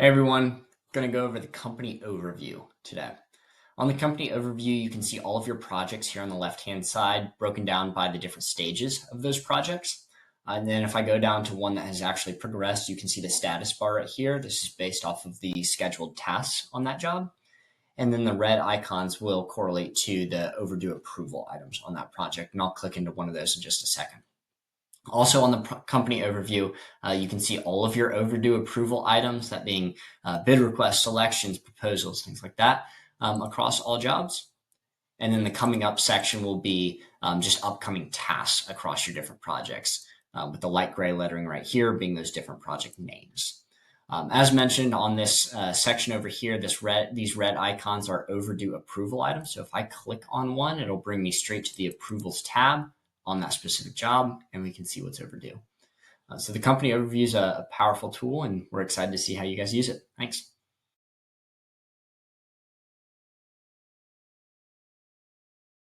Hey everyone, going to go over the company overview today. On the company overview, you can see all of your projects here on the left-hand side, broken down by the different stages of those projects. And then if I go down to one that has actually progressed, you can see the status bar right here. This is based off of the scheduled tasks on that job. And then the red icons will correlate to the overdue approval items on that project. And I'll click into one of those in just a second. Also on the company overview, you can see all of your overdue approval items, that being bid requests, selections, proposals, things like that, across all jobs. And then the coming up section will be just upcoming tasks across your different projects, with the light gray lettering right here being those different project names. As mentioned on this section over here, these red icons are overdue approval items. So if I click on one, it'll bring me straight to the approvals tab on that specific job, and we can see what's overdue. So the company overview is a powerful tool, and we're excited to see how you guys use it. Thanks.